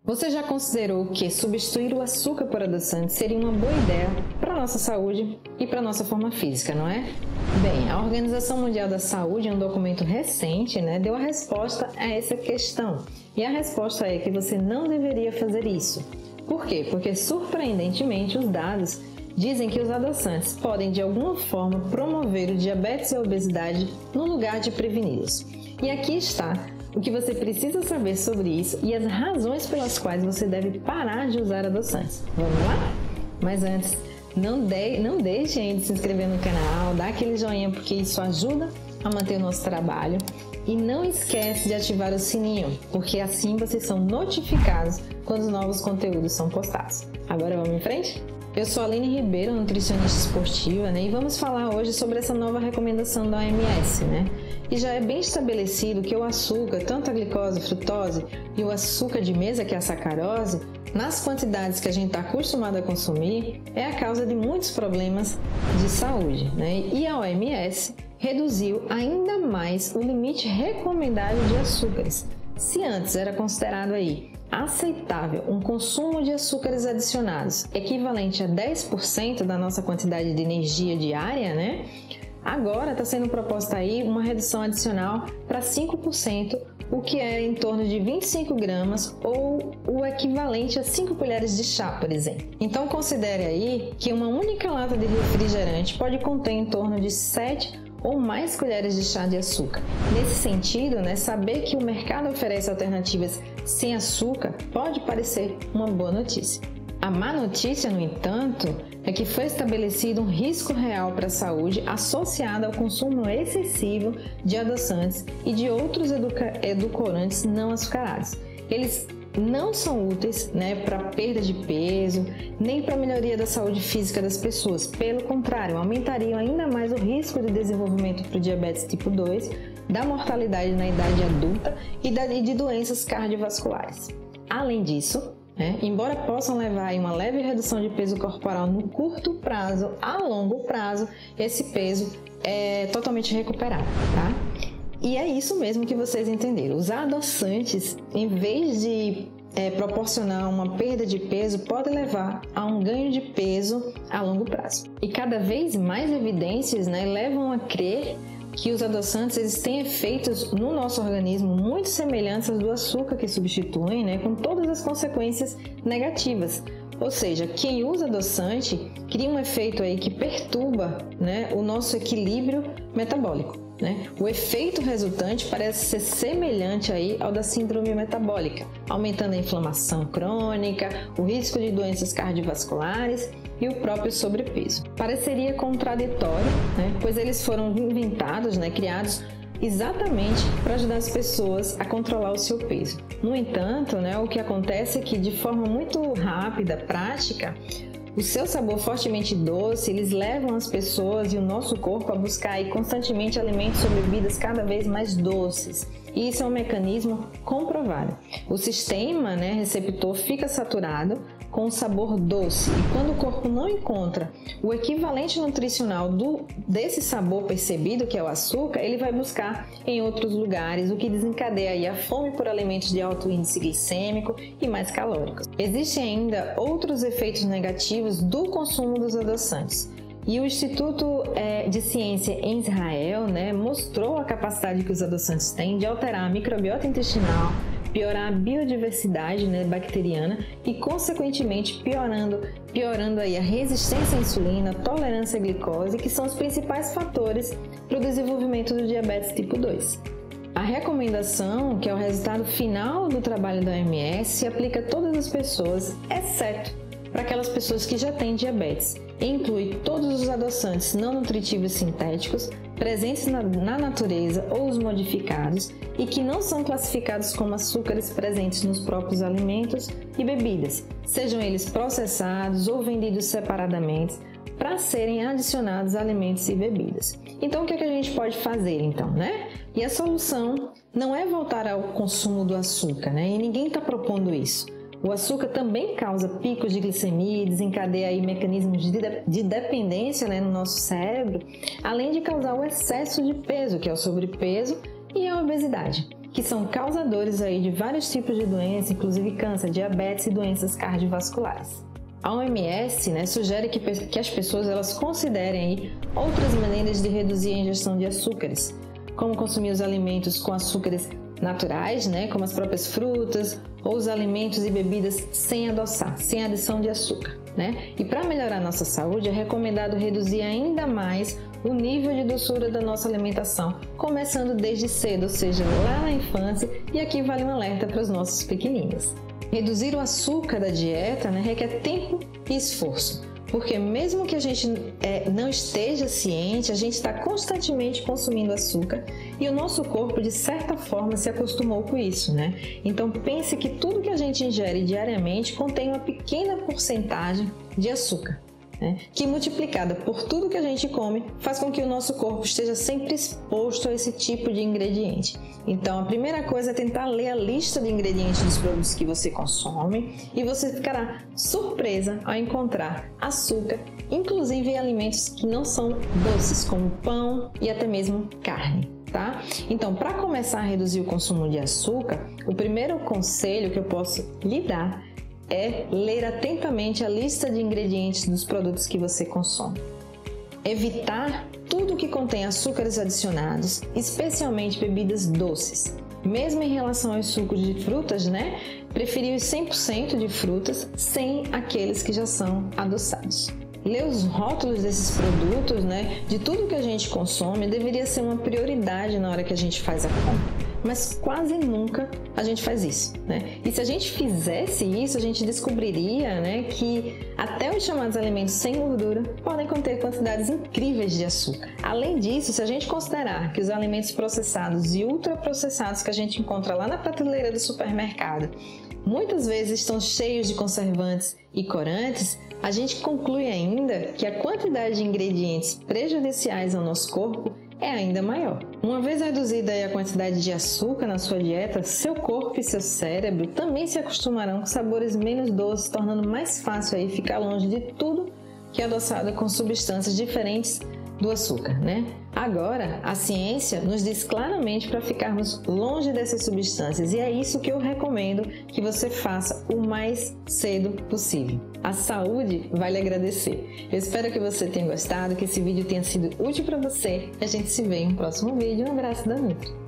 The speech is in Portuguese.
Você já considerou que substituir o açúcar por adoçante seria uma boa ideia para a nossa saúde e para a nossa forma física, não é? Bem, a Organização Mundial da Saúde, em um documento recente, deu a resposta a essa questão. E a resposta é que você não deveria fazer isso. Por quê? Porque, surpreendentemente, os dados dizem que os adoçantes podem, de alguma forma, promover o diabetes e a obesidade no lugar de preveni-los. E aqui está o que você precisa saber sobre isso e as razões pelas quais você deve parar de usar adoçantes. Vamos lá? Mas antes, não deixem de se inscrever no canal, dar aquele joinha porque isso ajuda a manter o nosso trabalho. E não esquece de ativar o sininho, porque assim vocês são notificados quando os novos conteúdos são postados. Agora vamos em frente? Eu sou a Aline Ribeiro, nutricionista esportiva, e vamos falar hoje sobre essa nova recomendação da OMS, E já é bem estabelecido que o açúcar, tanto a glicose, frutose e o açúcar de mesa, que é a sacarose, nas quantidades que a gente está acostumado a consumir, é a causa de muitos problemas de saúde, E a OMS reduziu ainda mais o limite recomendado de açúcares. Se antes era considerado aceitável um consumo de açúcares adicionados equivalente a 10% da nossa quantidade de energia diária, agora está sendo proposta uma redução adicional para 5%, o que é em torno de 25 gramas ou o equivalente a 5 colheres de chá, por exemplo. Então considere que uma única lata de refrigerante pode conter em torno de 7 ou mais colheres de chá de açúcar. Nesse sentido, saber que o mercado oferece alternativas sem açúcar pode parecer uma boa notícia. A má notícia, no entanto, é que foi estabelecido um risco real para a saúde associado ao consumo excessivo de adoçantes e de outros edulcorantes não açucarados. Eles não são úteis para perda de peso, nem para a melhoria da saúde física das pessoas. Pelo contrário, aumentariam ainda mais o risco de desenvolvimento para o diabetes tipo 2, da mortalidade na idade adulta e de doenças cardiovasculares. Além disso, embora possam levar a uma leve redução de peso corporal no curto prazo, a longo prazo, esse peso é totalmente recuperado, tá? E é isso mesmo que vocês entenderam. Usar adoçantes, em vez de proporcionar uma perda de peso, pode levar a um ganho de peso a longo prazo. E cada vez mais evidências levam a crer que os adoçantes eles têm efeitos no nosso organismo muito semelhantes aos do açúcar que substituem, com todas as consequências negativas. Ou seja, quem usa adoçante cria um efeito que perturba o nosso equilíbrio metabólico. O efeito resultante parece ser semelhante ao da síndrome metabólica, aumentando a inflamação crônica, o risco de doenças cardiovasculares e o próprio sobrepeso. Pareceria contraditório, pois eles foram inventados, criados exatamente para ajudar as pessoas a controlar o seu peso. No entanto, o que acontece é que de forma muito rápida, prática, o seu sabor fortemente doce, eles levam as pessoas e o nosso corpo a buscar constantemente alimentos ou bebidas cada vez mais doces. E isso é um mecanismo comprovado. O sistema receptor fica saturado com o sabor doce e quando o corpo não encontra o equivalente nutricional desse sabor percebido, que é o açúcar, ele vai buscar em outros lugares, o que desencadeia a fome por alimentos de alto índice glicêmico e mais calóricos. Existem ainda outros efeitos negativos do consumo dos adoçantes. E o Instituto de Ciência em Israel mostrou a capacidade que os adoçantes têm de alterar a microbiota intestinal, piorar a biodiversidade bacteriana e, consequentemente, piorando a resistência à insulina, tolerância à glicose, que são os principais fatores para o desenvolvimento do diabetes tipo 2. A recomendação, que é o resultado final do trabalho da OMS, se aplica a todas as pessoas, exceto para aquelas pessoas que já têm diabetes. Inclui todos os adoçantes não nutritivos sintéticos presentes na natureza ou os modificados e que não são classificados como açúcares presentes nos próprios alimentos e bebidas, sejam eles processados ou vendidos separadamente, para serem adicionados a alimentos e bebidas. Então, o que a gente pode fazer, então, E a solução não é voltar ao consumo do açúcar, E ninguém está propondo isso. O açúcar também causa picos de glicemia e desencadeia mecanismos de dependência no nosso cérebro, além de causar o excesso de peso, que é o sobrepeso, e a obesidade. que são causadores aí de vários tipos de doenças, inclusive câncer, diabetes e doenças cardiovasculares. A OMS, sugere que as pessoas elas considerem aí outras maneiras de reduzir a ingestão de açúcares, como consumir os alimentos com açúcares naturais, como as próprias frutas, ou os alimentos e bebidas sem adoçar, sem adição de açúcar. E para melhorar a nossa saúde, é recomendado reduzir ainda mais o nível de doçura da nossa alimentação, começando desde cedo, ou seja, lá na infância, e aqui vale um alerta para os nossos pequeninos. Reduzir o açúcar da dieta requer tempo e esforço, porque mesmo que a gente não esteja ciente, a gente está constantemente consumindo açúcar e o nosso corpo, de certa forma, se acostumou com isso, Então, pense que tudo que a gente ingere diariamente contém uma pequena porcentagem de açúcar, que multiplicada por tudo que a gente come, faz com que o nosso corpo esteja sempre exposto a esse tipo de ingrediente. Então, a primeira coisa é tentar ler a lista de ingredientes dos produtos que você consome e você ficará surpresa ao encontrar açúcar, inclusive em alimentos que não são doces, como pão e até mesmo carne. Então, para começar a reduzir o consumo de açúcar, o primeiro conselho que eu posso lhe dar é ler atentamente a lista de ingredientes dos produtos que você consome. Evitar tudo que contém açúcares adicionados, especialmente bebidas doces. Mesmo em relação aos sucos de frutas, preferir os 100% de frutas sem aqueles que já são adoçados. Ler os rótulos desses produtos, de tudo que a gente consome, deveria ser uma prioridade na hora que a gente faz a compra. Mas quase nunca a gente faz isso, E se a gente fizesse isso, a gente descobriria, que até os chamados alimentos sem gordura podem conter quantidades incríveis de açúcar. Além disso, se a gente considerar que os alimentos processados e ultraprocessados que a gente encontra lá na prateleira do supermercado muitas vezes estão cheios de conservantes e corantes, a gente conclui ainda que a quantidade de ingredientes prejudiciais ao nosso corpo é ainda maior. Uma vez reduzida a quantidade de açúcar na sua dieta, seu corpo e seu cérebro também se acostumarão com sabores menos doces, tornando mais fácil aí ficar longe de tudo que é adoçado com substâncias diferentes do açúcar, Agora, a ciência nos diz claramente para ficarmos longe dessas substâncias e é isso que eu recomendo que você faça o mais cedo possível. A saúde vai lhe agradecer. Eu espero que você tenha gostado, que esse vídeo tenha sido útil para você. A gente se vê em um próximo vídeo. Um abraço da Nutri.